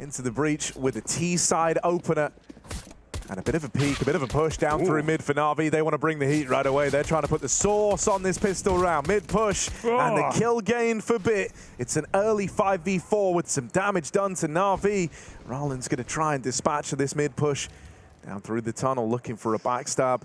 into the breach with a T-side opener. And a bit of a peek, a bit of a push down through mid for NaVi. They want to bring the heat right away. They're trying to put the sauce on this pistol round. Mid push and the kill gain for Bit. It's an early 5v4 with some damage done to NaVi. Rollins going to try and dispatch this mid push down through the tunnel, looking for a backstab.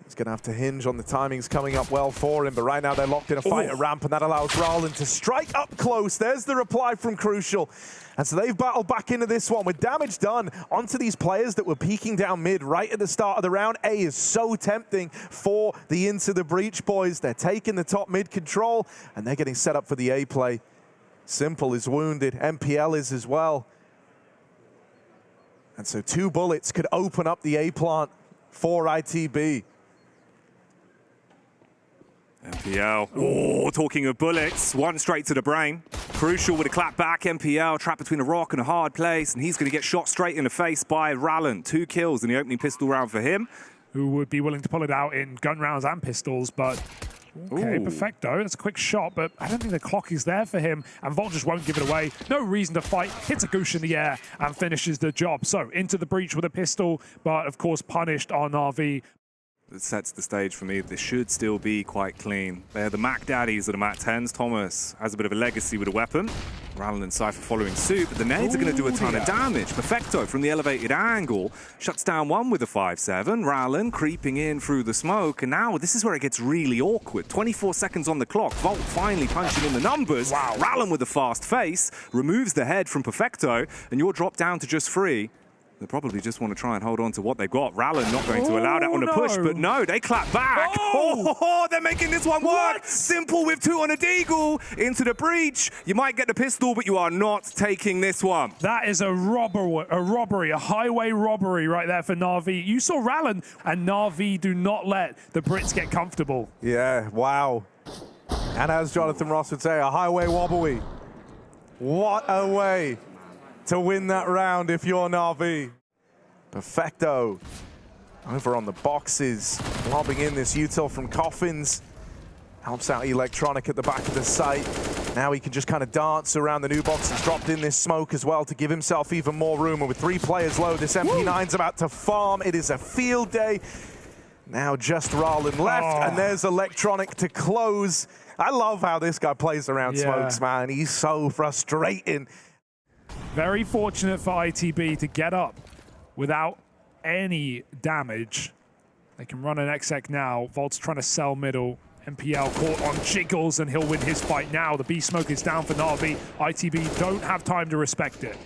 He's going to have to hinge on the timings coming up well for him, but right now they're locked in a fight at ramp, and that allows Rowland to strike up close. There's the reply from Crucial. And so they've battled back into this one with damage done onto these players that were peeking down mid right at the start of the round. A is so tempting for the Into the Breach boys. They're taking the top mid control, and they're getting set up for the A play. Simple is wounded. MPL is as well. And so 2 bullets could open up the A plant for ITB. MPL, oh, talking of bullets, one straight to the brain. Crucial with a clap back, MPL trapped between a rock and a hard place, and he's going to get shot straight in the face by Rallen. 2 kills in the opening pistol round for him. Who would be willing to pull it out in gun rounds and pistols, but okay, perfecto. That's a quick shot, but I don't think the clock is there for him, and Volt just won't give it away. No reason to fight, hits a goosh in the air, and finishes the job. So, into the breach with a pistol, but of course punished on RV. It sets the stage for me. This should still be quite clean. They're the Mac Daddies of the Mac 10s. Thomas has a bit of a legacy with a weapon. Rallen and Cypher following suit, but the nades are going to do a ton of damage. Perfecto from the elevated angle shuts down one with a 5-7. Rallen creeping in through the smoke, and now this is where it gets really awkward. 24 seconds on the clock. Volt finally punching in the numbers. Wow. Rallen with a fast face removes the head from Perfecto, and you're dropped down to just 3. They probably just want to try and hold on to what they've got. Rallen not going to allow that on a push, but no, they clap back. Oh, they're making this one work. Simple with 2 on a deagle into the breach. You might get the pistol, but you are not taking this one. That is a robbery, a highway robbery right there for NaVi. You saw Rallen, and NaVi do not let the Brits get comfortable. Yeah, wow. And as Jonathan Ross would say, a highway wobbly. What a way to win that round if you're NaVi. Perfecto over on the boxes, lobbing in this util from Coffins. Helps out Electronic at the back of the site. Now he can just kind of dance around the new box. He's dropped in this smoke as well to give himself even more room. And with 3 players low, this MP9's about to farm. It is a field day. Now just Rallen left, and there's Electronic to close. I love how this guy plays around smokes, man. He's so frustrating. Very fortunate for ITB to get up without any damage. They can run an exec now. Volt's trying to sell middle. MPL caught on jiggles, and he'll win his fight now. The B smoke is down for NaVi. ITB don't have time to respect it.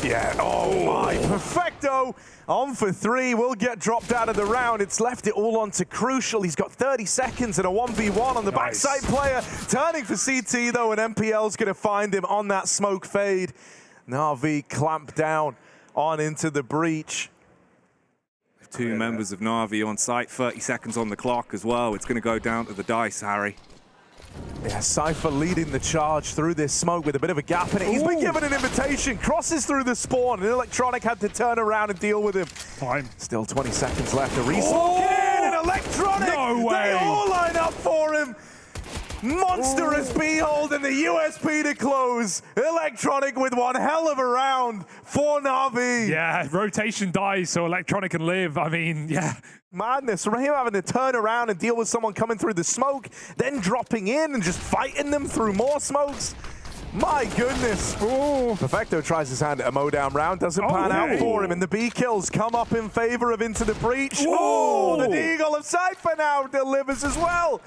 Yeah, oh my, Perfecto on for 3, will get dropped out of the round. It's left it all on to Crucial. He's got 30 seconds and a 1v1 on the backside player. Turning for CT though, and MPL's gonna find him on that smoke fade. NaVi clamp down on into the breach. 2 members of NaVi on site, 30 seconds on the clock as well. It's gonna go down to the dice, Harry. Yeah, Cypher leading the charge through this smoke with a bit of a gap in it. He's been given an invitation, crosses through the spawn, and Electronic had to turn around and deal with him. Fine. Still 20 seconds left. A resmoke in, and Electronic, no way. They all line up for him. Monstrous B-hold and the USP to close. Electronic with one hell of a round for NaVi. Yeah, rotation dies so Electronic can live. I mean, yeah. Madness from him having to turn around and deal with someone coming through the smoke, then dropping in and just fighting them through more smokes. My goodness. Ooh. Perfecto tries his hand at a mowdown round, doesn't pan out for him, and the B kills come up in favor of Into the Breach. Oh, the Eagle of Cypher now delivers as well.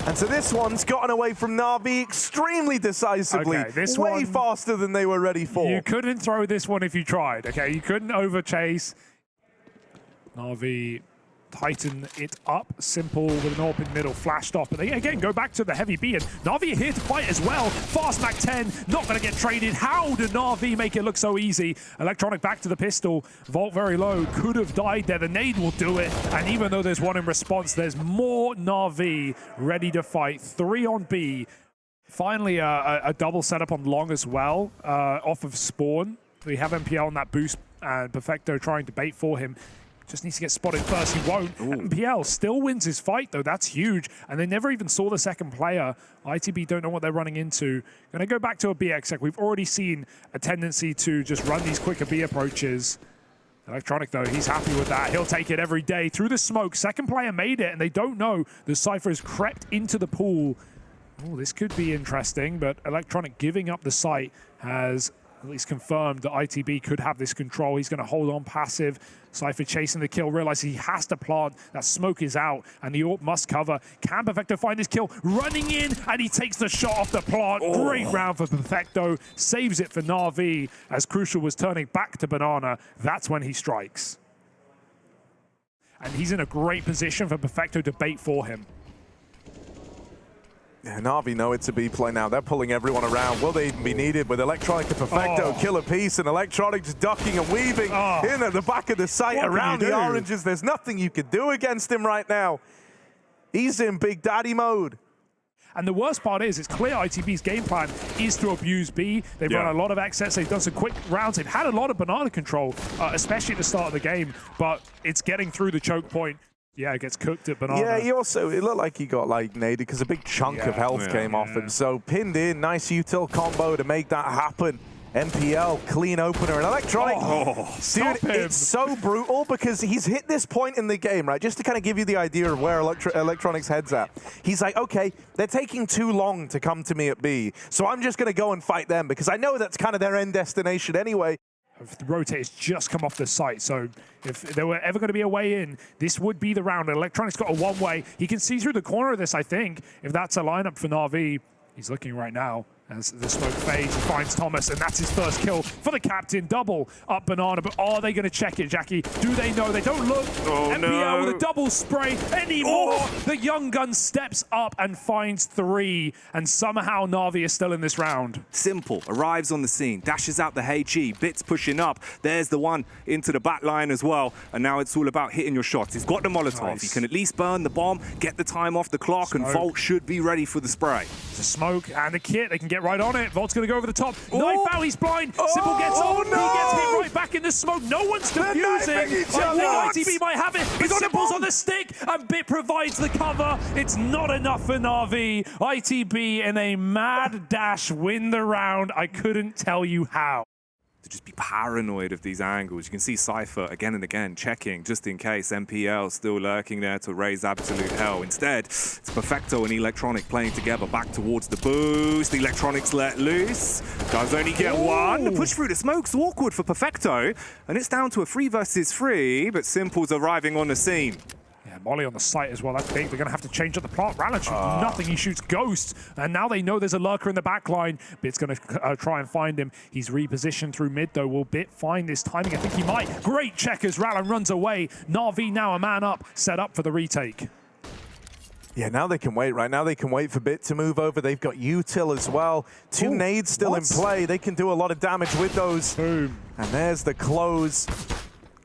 And so this one's gotten away from NaVi extremely decisively, way faster than they were ready for. You couldn't throw this one if you tried, okay? You couldn't overchase. NaVi tighten it up. Simple with an open middle flashed off. But they again go back to the heavy B, and NaVi are here to fight as well. Fast Mac 10, not going to get traded. How did NaVi make it look so easy? Electronic back to the pistol. Volt very low. Could have died there. The nade will do it. And even though there's one in response, there's more NaVi ready to fight. 3 on B. Finally, a double setup on long as well, off of spawn. We have MPL on that boost, and Perfecto trying to bait for him. Just needs to get spotted first. He won't. NPL still wins his fight, though. That's huge. And they never even saw the second player. ITB don't know what they're running into. Going to go back to a B exec. We've already seen a tendency to just run these quicker B approaches. Electronic, though, he's happy with that. He'll take it every day through the smoke. Second player made it, and they don't know the Cypher has crept into the pool. Oh, this could be interesting, but Electronic giving up the site has at least confirmed that ITB could have this control. He's going to hold on passive. Cypher chasing the kill, realizes he has to plant. That smoke is out, and the AWP must cover. Can Perfecto find this kill? Running in, and he takes the shot off the plant. Great round for Perfecto. Saves it for NaVi. As Crucial was turning back to Banana, that's when he strikes. And he's in a great position for Perfecto to bait for him. Yeah, NaVi know it's a B play now. They're pulling everyone around. Will they even be needed with Electronic and Perfecto? Kill a piece, and Electronic just ducking and weaving in at the back of the site around the oranges. There's nothing you could do against him right now. He's in Big Daddy mode. And the worst part is, it's clear ITB's game plan is to abuse B. They've run a lot of excess. They've done some quick rounds. They've had a lot of banana control, especially at the start of the game, but it's getting through the choke point. Yeah, it gets cooked at Banana. Yeah, it looked like he got like naded because a big chunk of health came off him. So pinned in, nice util combo to make that happen. NPL, clean opener, and Electronic. Dude, it's so brutal because he's hit this point in the game, right? Just to kind of give you the idea of where Electronic's head's at. He's like, okay, they're taking too long to come to me at B, so I'm just going to go and fight them because I know that's kind of their end destination anyway. The rotator's just come off the site, so if there were ever going to be a way in, this would be the round. Electronic's got a one-way. He can see through the corner of this, I think, if that's a lineup for NaVi. He's looking right now. As the smoke fades, he finds Thomas, and that's his first kill for the captain. Double up Banana, but are they going to check it, Jackie? Do they know? They don't look. NPL with a double spray anymore. The young gun steps up and finds 3, and somehow NaVi is still in this round. Simple, arrives on the scene, dashes out the HE, Bits pushing up. There's the one into the back line as well, and now it's all about hitting your shots. He's got the Molotov. Nice. He can at least burn the bomb, get the time off the clock, and Volt should be ready for the spray. The smoke and the kit, they can get right on it. Volt's going to go over the top. Knife out, he's blind. Simple gets on. He gets hit right back in the smoke. No one's defusing. I think ITB might have it, but Simple's on the stick, and Bit provides the cover. It's not enough for NaVi. ITB in a mad dash win the round. I couldn't tell you how. To just be paranoid of these angles. You can see Cypher again and again checking just in case. NPL still lurking there to raise absolute hell. Instead, it's Perfecto and Electronic playing together back towards the boost. Electronic's let loose. Does only get one. The push through the smoke's awkward for Perfecto, and it's down to a 3 versus 3, but Simple's arriving on the scene. Yeah, Molly on the site as well. That's big. They're going to have to change up the plot. Rallen shoots nothing. He shoots Ghost. And now they know there's a lurker in the back line. Bit's going to try and find him. He's repositioned through mid, though. Will Bit find this timing? I think he might. Great check as Rallen runs away. NaVi now a man up, set up for the retake. Yeah, now they can wait, right? Now they can wait for Bit to move over. They've got util as well. 2 nades still in play. They can do a lot of damage with those. Boom. And there's the close.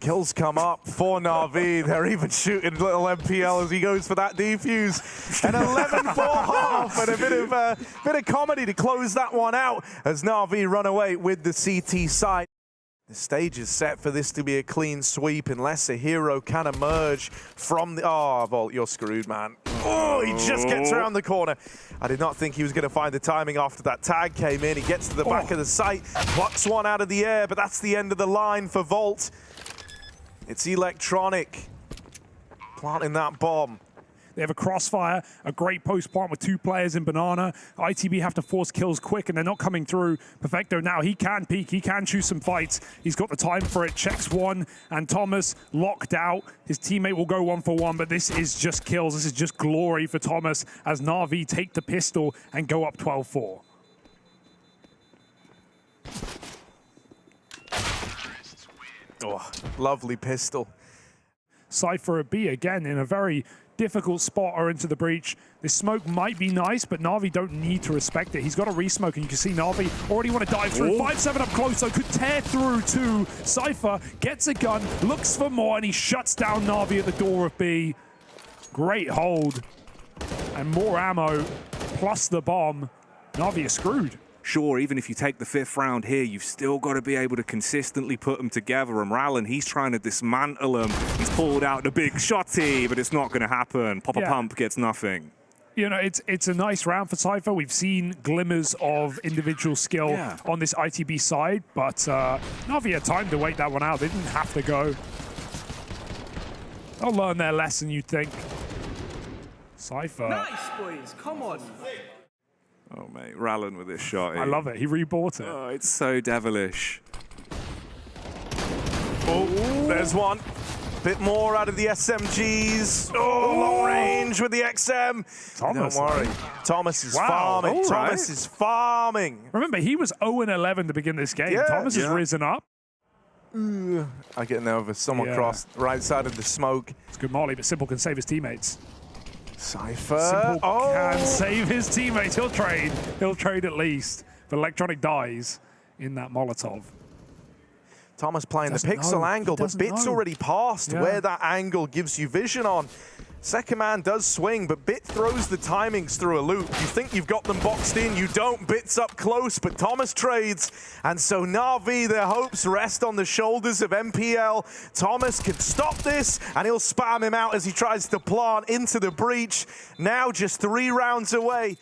Kills come up for NaVi. They're even shooting little NPL as he goes for that defuse. An 11-4 half and a bit of comedy to close that one out as NaVi run away with the CT side. The stage is set for this to be a clean sweep unless a hero can emerge from the... Oh, Volt, you're screwed, man. Oh, he just gets around the corner. I did not think he was going to find the timing after that tag came in. He gets to the back of the site, plucks one out of the air, but that's the end of the line for Volt. It's Electronic planting that bomb. They have a crossfire, a great post plant with 2 players in Banana. ITB have to force kills quick, and they're not coming through. Perfecto now, he can peek, he can choose some fights. He's got the time for it, checks one, and Thomas locked out. His teammate will go 1 for 1, but this is just kills. This is just glory for Thomas as NaVi take the pistol and go up 12-4. Oh, lovely pistol. Cypher B again in a very difficult spot or into the breach. This smoke might be nice, but NaVi don't need to respect it. He's got a resmoke, and you can see NaVi already want to dive through. 5-7 up close, so could tear through to Cypher. Gets a gun, looks for more, and he shuts down NaVi at the door of B. Great hold. And more ammo, plus the bomb. NaVi is screwed. sure, even if you take the 5th round here, you've still got to be able to consistently put them together. And Rallen, he's trying to dismantle them. He's pulled out the big shotty, but it's not going to happen. Pop a pump gets nothing. You know, it's a nice round for Cypher. We've seen glimmers of individual skill on this ITB side, but NaVi had time to wait that one out. They didn't have to go. They'll learn their lesson, you'd think. Cypher. Nice, boys. Come on. Oh, mate, Rallen with this shot. I love it. He rebought it. Oh, it's so devilish. Oh, there's one. Bit more out of the SMGs. Oh, long range with the XM. Thomas, Don't worry. Thomas is farming. All right. Thomas is farming. Remember, he was 0-11 to begin this game. Yeah, Thomas has risen up. I get nervous. Someone crossed right side of the smoke. It's good molly, but Simple can save his teammates. Cypher. Simple Oh, can save his teammates. He'll trade. He'll trade at least. But Electronic dies in that Molotov. Thomas playing the Doesn't pixel know. angle, He but doesn't Bit's know. already passed where that angle gives you vision on. Second man does swing, but Bit throws the timings through a loop. You think you've got them boxed in, you don't. Bit's up close, but Thomas trades. And so NaVi, their hopes rest on the shoulders of MPL. Thomas can stop this, and he'll spam him out as he tries to plant into the breach. Now just 3 rounds away.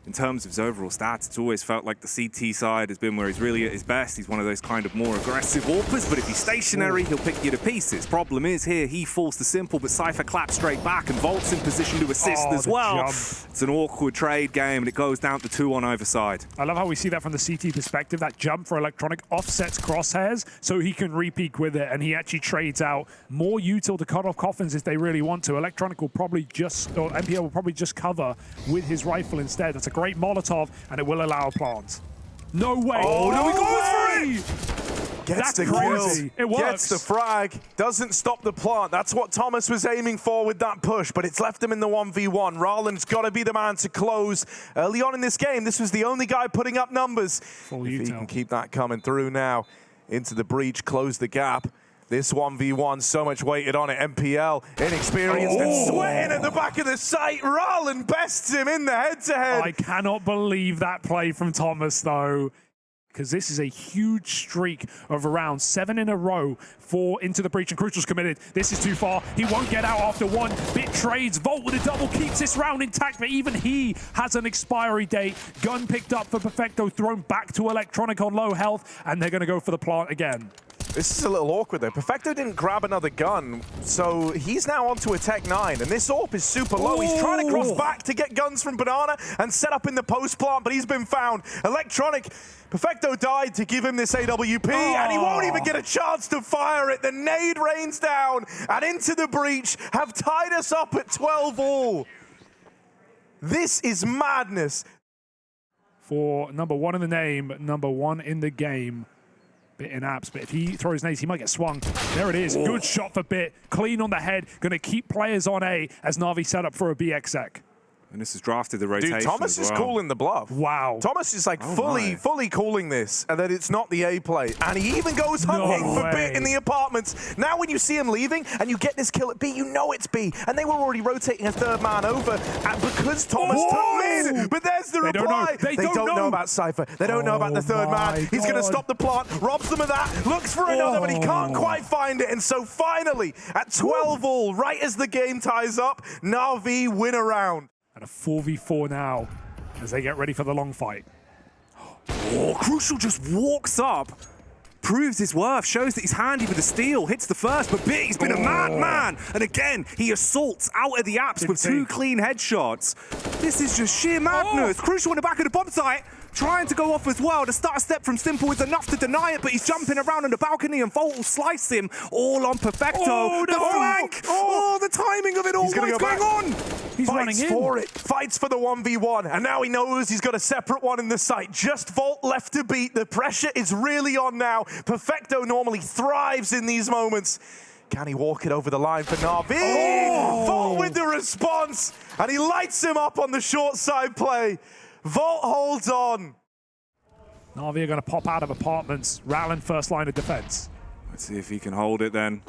In terms of his overall stats, it's always felt like the CT side has been where he's really at his best. He's one of those kind of more aggressive AWPers, but if he's stationary, he'll pick you to pieces. Problem is here, he falls to Simple, but Cypher claps straight back and Volt's in position to assist as well. Jump. It's an awkward trade game, and it goes down to 2 on either side. I love how we see that from the CT perspective. That jump for Electronic offsets crosshairs so he can re-peek with it, and he actually trades out more util to cut off coffins if they really want to. Electronic will probably just, or MPL will probably just cover with his rifle instead. That's a great Molotov, and it will allow a plant. No way. Oh, no, he goes for it! Gets That's the crazy. kill, It works. gets the frag, doesn't stop the plant. That's what Thomas was aiming for with that push, but it's left him in the 1v1. Rallen's got to be the man to close. Early on in this game, this was the only guy putting up numbers. Full If he util. can keep that coming through now, into the breach, close the gap. This 1v1, so much weighted on it. MPL, inexperienced and sweating at the back of the site. Rallen bests him in the head-to-head. I cannot believe that play from Thomas, though, because this is a huge streak of around 7 in a row for Into the Breach, and Crucial's committed. This is too far. He won't get out after 1. Bit trades. Volt with a double keeps this round intact, but even he has an expiry date. Gun picked up for Perfecto, thrown back to Electronic on low health, and they're going to go for the plant again. This is a little awkward though. Perfecto didn't grab another gun, so he's now onto a Tech 9, and this AWP is super low. He's trying to cross back to get guns from Banana and set up in the post plant, but he's been found. Electronic, Perfecto died to give him this AWP, and he won't even get a chance to fire it. The nade rains down, and Into the Breach have tied us up at 12 all. This is madness. For number 1 in the name, number 1 in the game. Bit in apps, but if he throws nades, he might get swung. There it is. Good shot for Bit. Clean on the head. Going to keep players on A as NaVi set up for a BXEC. And this has drafted the rotation. Dude, Thomas as is well. calling the bluff. Wow. Thomas is like fully calling this, and that it's not the A play. And he even goes hunting for Bit in the apartments. Now when you see him leaving and you get this kill at B, you know it's B. And they were already rotating a 3rd man over, and because Thomas took mid. But there's the reply. They don't know about Cypher. They don't know about the 3rd man. He's going to stop the plant, robs them of that, looks for another, but he can't quite find it. And so finally, at 12 all, right as the game ties up, NaVi win a round. And a 4v4 now as they get ready for the long fight. Oh, Crucial just walks up, proves his worth, shows that he's handy with the steal, hits the first, but Bit, he's been a madman. And again, he assaults out of the apps with 2 clean headshots. This is just sheer madness. Crucial in the back of the bomb site, trying to go off as well. The start step from Simple is enough to deny it, but he's jumping around on the balcony and Volt will slice him all on Perfecto. The flank! Oh, the timing of it all. What's going on? He's running in. For it, fights for the 1v1, and now he knows he's got a separate one in the site. Just Volt left to beat. The pressure is really on now. Perfecto normally thrives in these moments. Can he walk it over the line for NaVi? Volt with the response, and he lights him up on the short side play. Volt holds on. NaVi are going to pop out of apartments. Rallen first line of defense. Let's see if he can hold it then.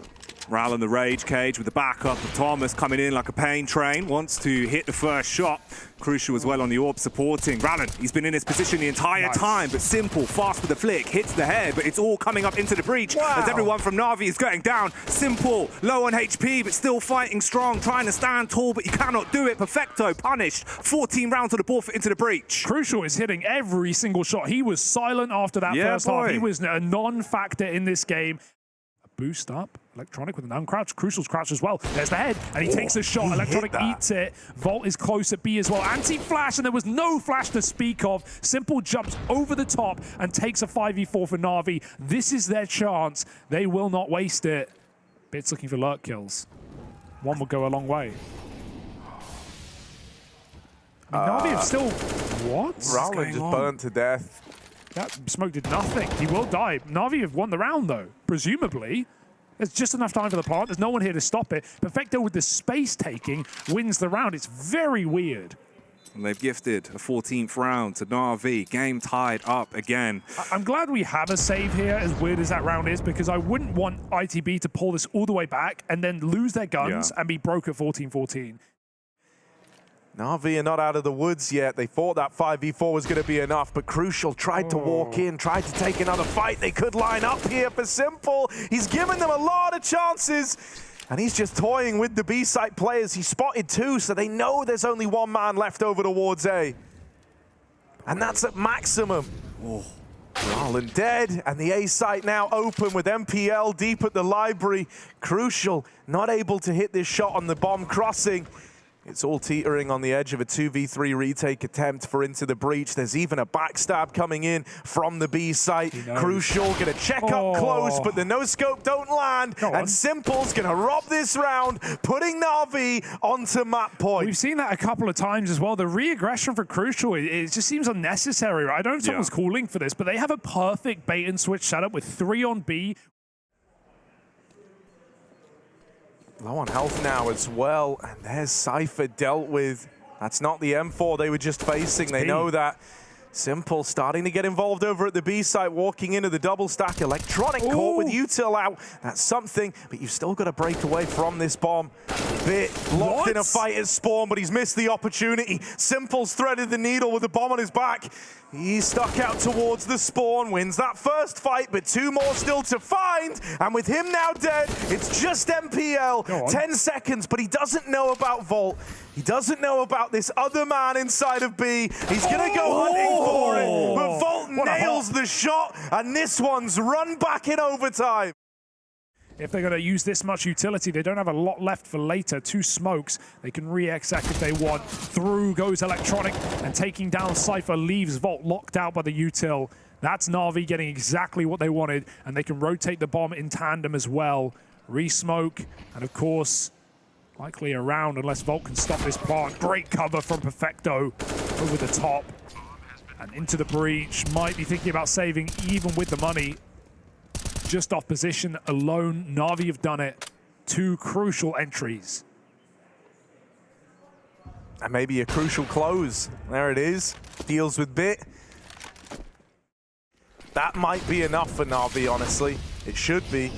Ral in the rage cage with the backup of Thomas coming in like a pain train. Wants to hit the first shot. Crucial as well on the orb supporting. Rallen, he's been in his position the entire time, but Simple, fast with the flick, hits the head, but it's all coming up into the breach as everyone from NaVi is going down. Simple, low on HP, but still fighting strong, trying to stand tall, but you cannot do it. Perfecto punished. 14 rounds on the board for into the breach. Crucial is hitting every single shot. He was silent after that first half. He was a non-factor in this game. Boost up. Electronic with an uncrouch. Crucial's crouch as well. There's the head, and he takes the shot. Electronic eats it. Volt is close at B as well. Anti-flash, and there was no flash to speak of. Simple jumps over the top and takes a 5v4 for NaVi. This is their chance. They will not waste it. Bits looking for lurk kills. One will go a long way. I mean, NaVi have still... What? Rowland just burnt to death. That smoke did nothing. He will die. NaVi have won the round, though, presumably. There's just enough time for the plant. There's no one here to stop it. Perfecto with the space taking wins the round. It's very weird. And they've gifted a 14th round to NaVi. Game tied up again. I'm glad we have a save here, as weird as that round is, because I wouldn't want ITB to pull this all the way back and then lose their guns and be broke at 14-14. NaVi are not out of the woods yet. They thought that 5v4 was going to be enough, but Crucial tried to walk in, tried to take another fight. They could line up here for Simple. He's given them a lot of chances, and he's just toying with the B-site players. He spotted two, so they know there's only one man left over towards A. And that's at maximum. Garland dead, and the A site now open with MPL deep at the library. Crucial not able to hit this shot on the bomb crossing. It's all teetering on the edge of a 2v3 retake attempt for Into the Breach. There's even a backstab coming in from the B site. Crucial gonna check up close, but the no-scope don't land. And Simple's gonna rob this round, putting NaVi onto map point. We've seen that a couple of times as well. The re-aggression for Crucial, it just seems unnecessary. I don't know if someone's calling for this, but they have a perfect bait and switch setup with 3 on B. Low on health now as well, and there's Cypher dealt with. That's not the M4 they were just facing. They know that. Simple starting to get involved over at the B site, walking into the double stack. Electronic caught with util out. That's something, but you've still got to break away from this bomb. Bit locked in a fight at spawn, but he's missed the opportunity. Simple's threaded the needle with the bomb on his back. He's stuck out towards the spawn, wins that first fight, but 2 more still to find. And with him now dead, it's just MPL. 10 seconds, but he doesn't know about Volt. He doesn't know about this other man inside of B. He's gonna go hunting for it, but Volt nails the shot, and this one's run back in overtime. If they're going to use this much utility, they don't have a lot left for later. 2 smokes. They can re-exec if they want. Through goes Electronic, and taking down Cypher leaves Volt locked out by the util. That's NaVi getting exactly what they wanted, and they can rotate the bomb in tandem as well. Re-smoke, and of course, likely around unless Volt can stop this plant. Great cover from Perfecto over the top. And Into the Breach. Might be thinking about saving even with the money. Just off position alone, NaVi have done it. 2 crucial entries. And maybe a crucial close. There it is. Deals with Bit. That might be enough for NaVi, honestly. It should be.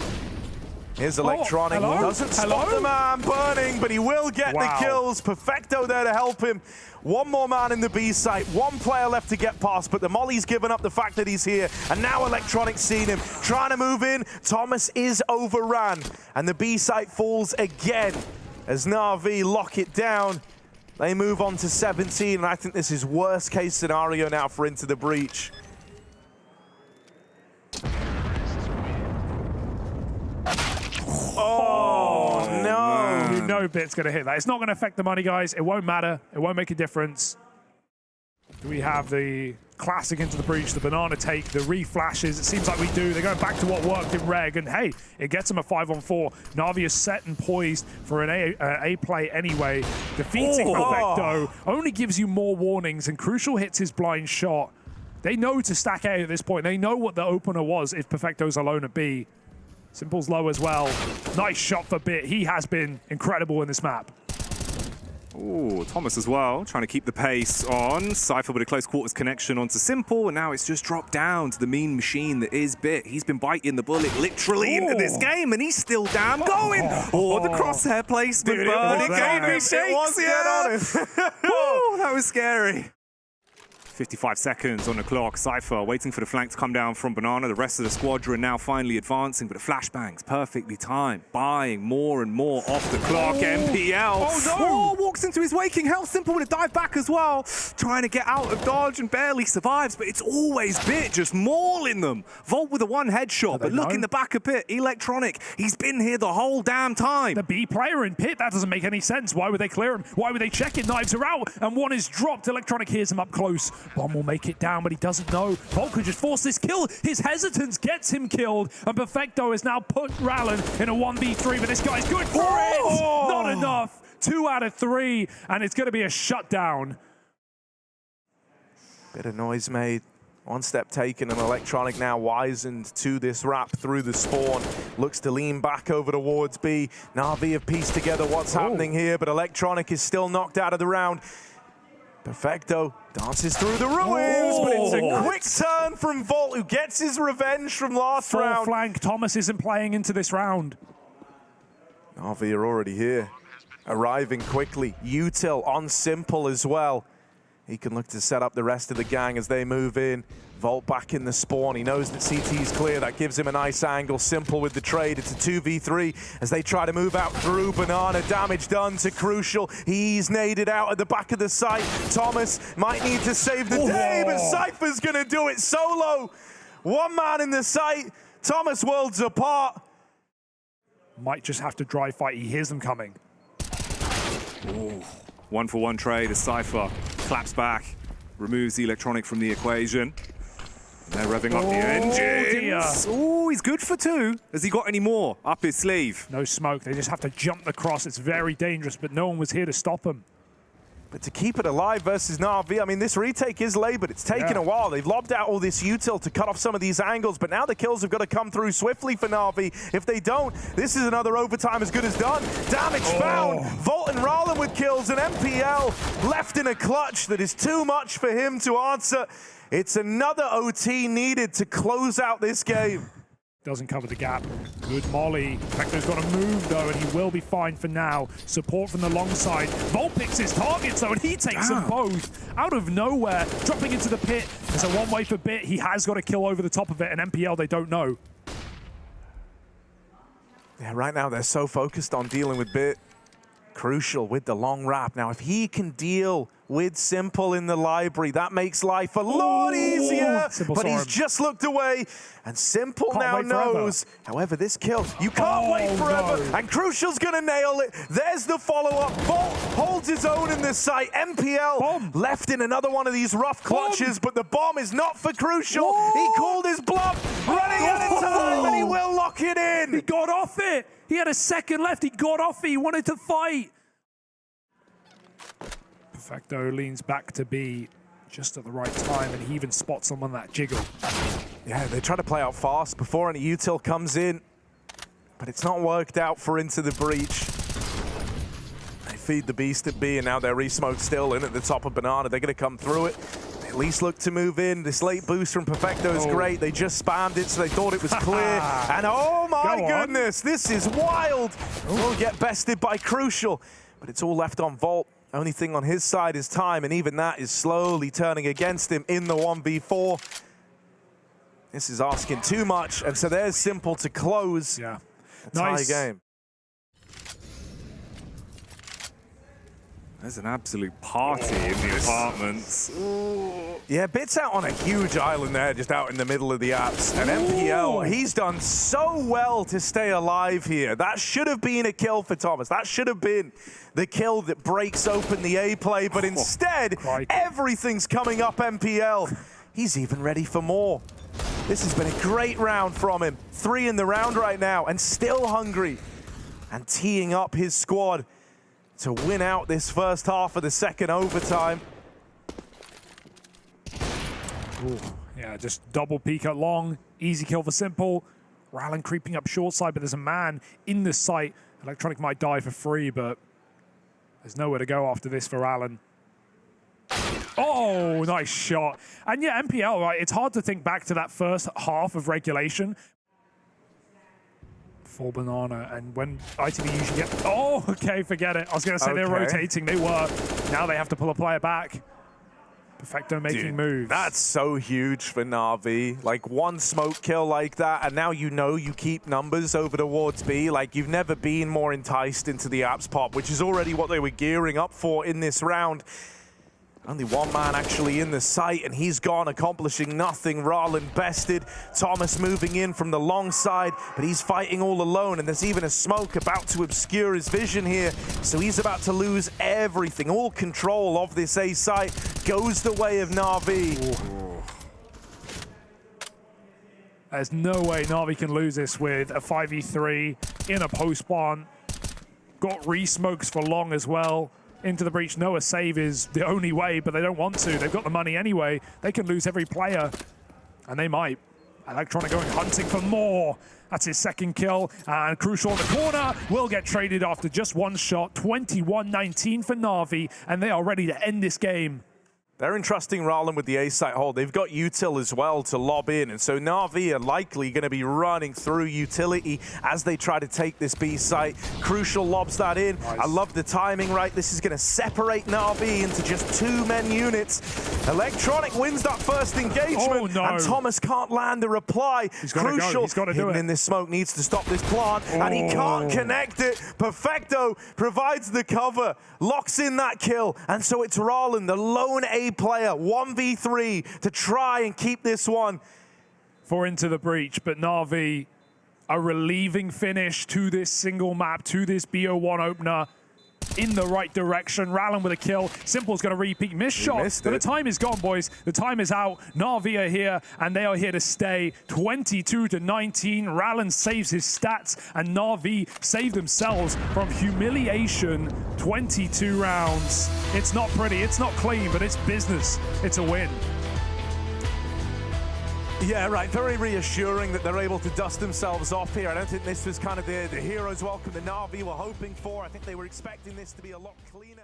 Here's Electronic. Doesn't spot the man burning, but he will get the kills. Perfecto there to help him. 1 more man in the B site. 1 player left to get past, but the Molly's given up the fact that he's here. And now Electronic's seen him. Trying to move in. Thomas is overran. And the B site falls again as NaVi lock it down. They move on to 17, and I think this is worst case scenario now for Into the Breach. Oh, no. You know Bit's going to hit that. It's not going to affect the money, guys. It won't matter. It won't make a difference. We have the classic Into the Breach, the banana take, the re-flashes. It seems like we do. They're going back to what worked in Reg, and hey, it gets them a 5-on-4. NaVi is set and poised for an A play anyway. Defeating Perfecto only gives you more warnings, and Crucial hits his blind shot. They know to stack A at this point. They know what the opener was if Perfecto's alone at B. Simple's low as well. Nice shot for Bit. He has been incredible in this map. Ooh, Thomas as well, trying to keep the pace on. Cypher with a close quarters connection onto Simple, and now it's just dropped down to the mean machine that is Bit. He's been biting the bullet literally into this game, and he's still damn going. Oh, the crosshair placement, but it gave me shakes, Ooh, that was scary. 55 seconds on the clock. Cypher waiting for the flank to come down from Banana. The rest of the squadron now finally advancing, but the flashbangs perfectly timed, buying more and more off the clock. NPL. Oh, walks into his waking health. Simple with a dive back as well. Trying to get out of dodge and barely survives, but it's always Bit just mauling them. Volt with a one headshot, but look in the back of Pit. Electronic, he's been here the whole damn time. The B player in Pit, that doesn't make any sense. Why would they clear him? Why would they check it? Knives are out, and one is dropped. Electronic hears him up close. Bomb will make it down, but he doesn't know. Volt could just force this kill. His hesitance gets him killed, and Perfecto has now put Rallen in a 1v3, but this guy's good for it! Not enough. 2 out of 3, and it's going to be a shutdown. Bit of noise made. One step taken, and Electronic now wizened to this wrap through the spawn. Looks to lean back over towards B. NaVi have pieced together what's happening here, but Electronic is still knocked out of the round. Perfecto dances through the ruins, but it's a quick turn from Volt, who gets his revenge from last round. Flank, Thomas isn't playing into this round. NaVi are already here, arriving quickly. Util on Simple as well. He can look to set up the rest of the gang as they move in. Volt back in the spawn. He knows that CT's clear. That gives him a nice angle. Simple with the trade. It's a 2v3 as they try to move out through Banana. Damage done to Crucial. He's naded out at the back of the site. Thomas might need to save the day, but Cypher's going to do it solo. One man in the site. Thomas worlds apart. Might just have to dry fight. He hears them coming. Ooh. 1-for-1 trade as Cypher claps back, removes the Electronic from the equation. And they're revving up the engines. Oh, he's good for 2. Has he got any more up his sleeve? No smoke. They just have to jump the cross. It's very dangerous, but no one was here to stop him. But to keep it alive versus NaVi, I mean, this retake is labored. It's taken a while. They've lobbed out all this util to cut off some of these angles, but now the kills have got to come through swiftly for NaVi. If they don't, this is another overtime as good as done. Damage found. Volt and Rallen with kills, and MPL left in a clutch that is too much for him to answer. It's another OT needed to close out this game. Doesn't cover the gap. Good molly. Perfecto's got to move, though, and he will be fine for now. Support from the long side. Volt picks his targets, though, and he takes them both out of nowhere, dropping into the pit. There's a one-way for Bit. He has got a kill over the top of it, and MPL, they don't know. Yeah, right now they're so focused on dealing with Bit. Crucial with the long wrap. Now, if he can deal with Simple in the library, that makes life a lot easier. But he's just looked away, and Simple now knows. However, this kill, you can't wait forever, and Crucial's gonna nail it. There's the follow-up. Volt holds his own in this site. MPL left in another one of these rough clutches, but the bomb is not for Crucial. He called his bluff, running out of time, and he will lock it in. He got off it. He had a second left. He got off it. He wanted to fight. Perfecto leans back to B just at the right time, and he even spots someone that jiggle. Yeah, they try to play out fast before any util comes in, but it's not worked out for Into the Breach. They feed the beast at B, and now they're re-smoked still in at the top of Banana. They're going to come through it. They at least look to move in. This late boost from Perfecto is great. They just spammed it, so they thought it was clear. And oh my goodness, this is wild. We'll get bested by Crucial, but it's all left on Volt. Only thing on his side is time, and even that is slowly turning against him in the 1v4. This is asking too much, and so there's Simple to close a tie game. There's an absolute party in the apartments. Yeah, Bit's out on a huge island there, just out in the middle of the apps. And MPL, he's done so well to stay alive here. That should have been a kill for Thomas. That should have been the kill that breaks open the A play, but instead, everything's coming up MPL. He's even ready for more. This has been a great round from him. 3 in the round right now, and still hungry. And teeing up his squad to win out this first half of the second overtime. Ooh, yeah, just double peek at long. Easy kill for Simple. Rallen creeping up short side, but there's a man in the site. Electronic might die for free, but There's nowhere to go after this for Allen. Oh, nice shot. And yeah, MPL, right, it's hard to think back to that first half of regulation. Full banana, and when ITV usually get... Oh, okay, forget it. I was going to say they're rotating. They were. Now they have to pull a player back. Perfecto making moves. That's so huge for NaVi. Like, one smoke kill like that, and now you know you keep numbers over towards B. Like, you've never been more enticed into the apps pop, which is already what they were gearing up for in this round. Only one man actually in the site, and he's gone, accomplishing nothing. Rallen bested. Thomas moving in from the long side, but he's fighting all alone, and there's even a smoke about to obscure his vision here. So he's about to lose everything. All control of this A site goes the way of NaVi. There's no way NaVi can lose this with a 5v3 in a post-spawn. Got re-smokes for long as well. Into the breach. Noah save is the only way, but they don't want to. They've got the money anyway. They can lose every player, and they might. Electronic going hunting for more. That's his second kill, and Crucial in the corner will get traded after just one shot. 21-19 for NaVi, and they are ready to end this game. They're entrusting Rallen with the A site hold. They've got util as well to lob in, and so NaVi are likely going to be running through utility as they try to take this B site. Crucial lobs that in. Nice. I love the timing, right? This is going to separate NaVi into just 2 men units. Electronic wins that first engagement, and Thomas can't land a reply. Crucial, he's got to do it. In this smoke, needs to stop this plant, and he can't connect it. Perfecto provides the cover, locks in that kill, and so it's Rallen, the lone A player, 1v3 to try and keep this one. For Into the Breach, but NaVi, a relieving finish to this single map, to this BO1 opener, in the right direction. Rallen with a kill. Simple's going to repeat. Missed shot, but the time is gone, boys. The time is out. NaVi are here, and they are here to stay. 22-19. Rallen saves his stats, and NaVi save themselves from humiliation. 22 rounds. It's not pretty, it's not clean, but it's business. It's a win. Yeah, right. Very reassuring that they're able to dust themselves off here. I don't think this was kind of the hero's welcome that NaVi were hoping for. I think they were expecting this to be a lot cleaner.